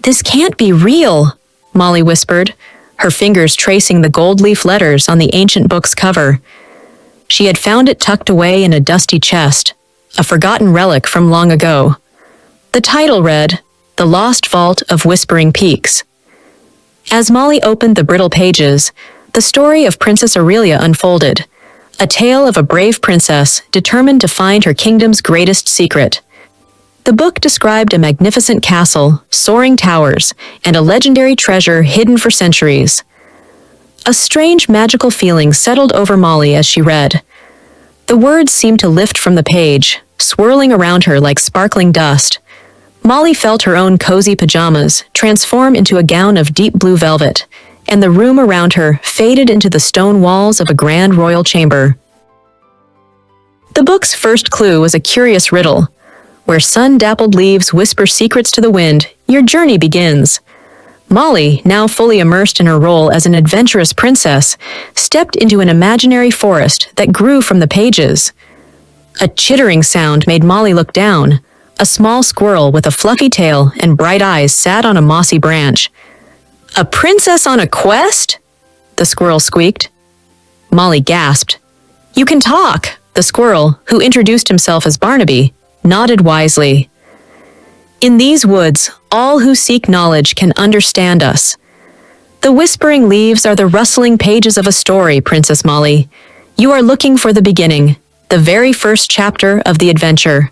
"This can't be real," Molly whispered, her fingers tracing the gold leaf letters on the ancient book's cover. She had found it tucked away in a dusty chest, a forgotten relic from long ago. The title read, "The Lost Vault of Whispering Peaks." As Molly opened the brittle pages, the story of Princess Aurelia unfolded, a tale of a brave princess determined to find her kingdom's greatest secret. The book described a magnificent castle, soaring towers, and a legendary treasure hidden for centuries. A strange magical feeling settled over Molly as she read. The words seemed to lift from the page, swirling around her like sparkling dust. Molly felt her own cozy pajamas transform into a gown of deep blue velvet, and the room around her faded into the stone walls of a grand royal chamber. The book's first clue was a curious riddle. Where sun-dappled leaves whisper secrets to the wind, your journey begins. Molly, now fully immersed in her role as an adventurous princess, stepped into an imaginary forest that grew from the pages. A chittering sound made Molly look down. A small squirrel with a fluffy tail and bright eyes sat on a mossy branch. "A princess on a quest?" the squirrel squeaked. Molly gasped. "You can talk," the squirrel, who introduced himself as Barnaby, nodded wisely. "In these woods, all who seek knowledge can understand us. The whispering leaves are the rustling pages of a story, Princess Molly. You are looking for the beginning, the very first chapter of the adventure."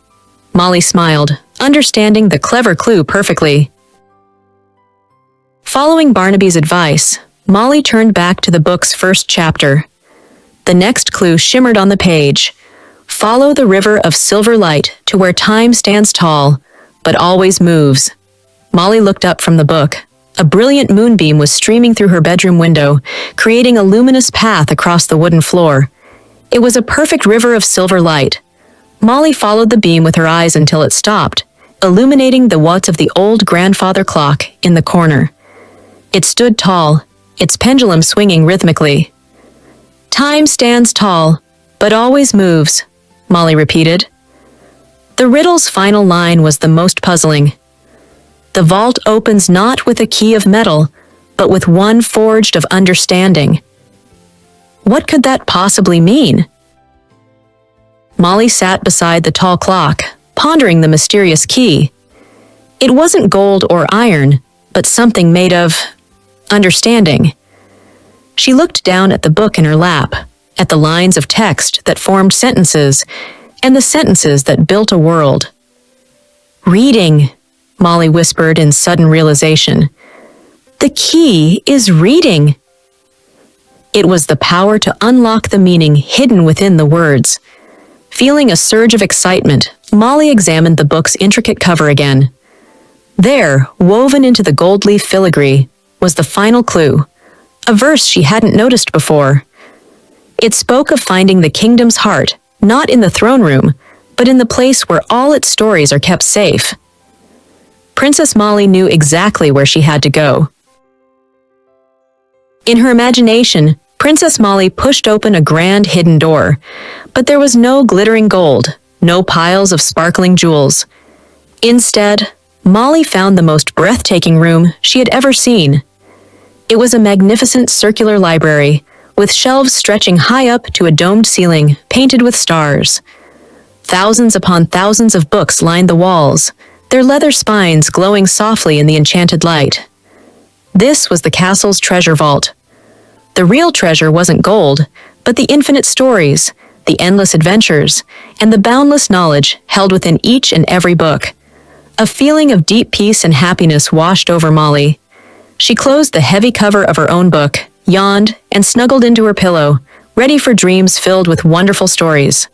Molly smiled, understanding the clever clue perfectly. Following Barnaby's advice, Molly turned back to the book's first chapter. The next clue shimmered on the page. Follow the river of silver light to where time stands tall, but always moves. Molly looked up from the book. A brilliant moonbeam was streaming through her bedroom window, creating a luminous path across the wooden floor. It was a perfect river of silver light. Molly followed the beam with her eyes until it stopped, illuminating the watts of the old grandfather clock in the corner. It stood tall, its pendulum swinging rhythmically. "Time stands tall, but always moves," Molly repeated. The riddle's final line was the most puzzling. "The vault opens not with a key of metal, but with one forged of understanding." What could that possibly mean? Molly sat beside the tall clock, pondering the mysterious key. It wasn't gold or iron, but something made of understanding. She looked down at the book in her lap, at the lines of text that formed sentences, and the sentences that built a world. "Reading," Molly whispered in sudden realization. "The key is reading." It was the power to unlock the meaning hidden within the words. Feeling a surge of excitement, Molly examined the book's intricate cover again. There, woven into the gold leaf filigree, was the final clue, a verse she hadn't noticed before. It spoke of finding the kingdom's heart, not in the throne room, but in the place where all its stories are kept safe. Princess Molly knew exactly where she had to go. In her imagination, Princess Molly pushed open a grand hidden door, but there was no glittering gold, no piles of sparkling jewels. Instead, Molly found the most breathtaking room she had ever seen. It was a magnificent circular library, with shelves stretching high up to a domed ceiling painted with stars. Thousands upon thousands of books lined the walls, their leather spines glowing softly in the enchanted light. This was the castle's treasure vault. The real treasure wasn't gold, but the infinite stories, the endless adventures, and the boundless knowledge held within each and every book. A feeling of deep peace and happiness washed over Molly. She closed the heavy cover of her own book, yawned, and snuggled into her pillow, ready for dreams filled with wonderful stories.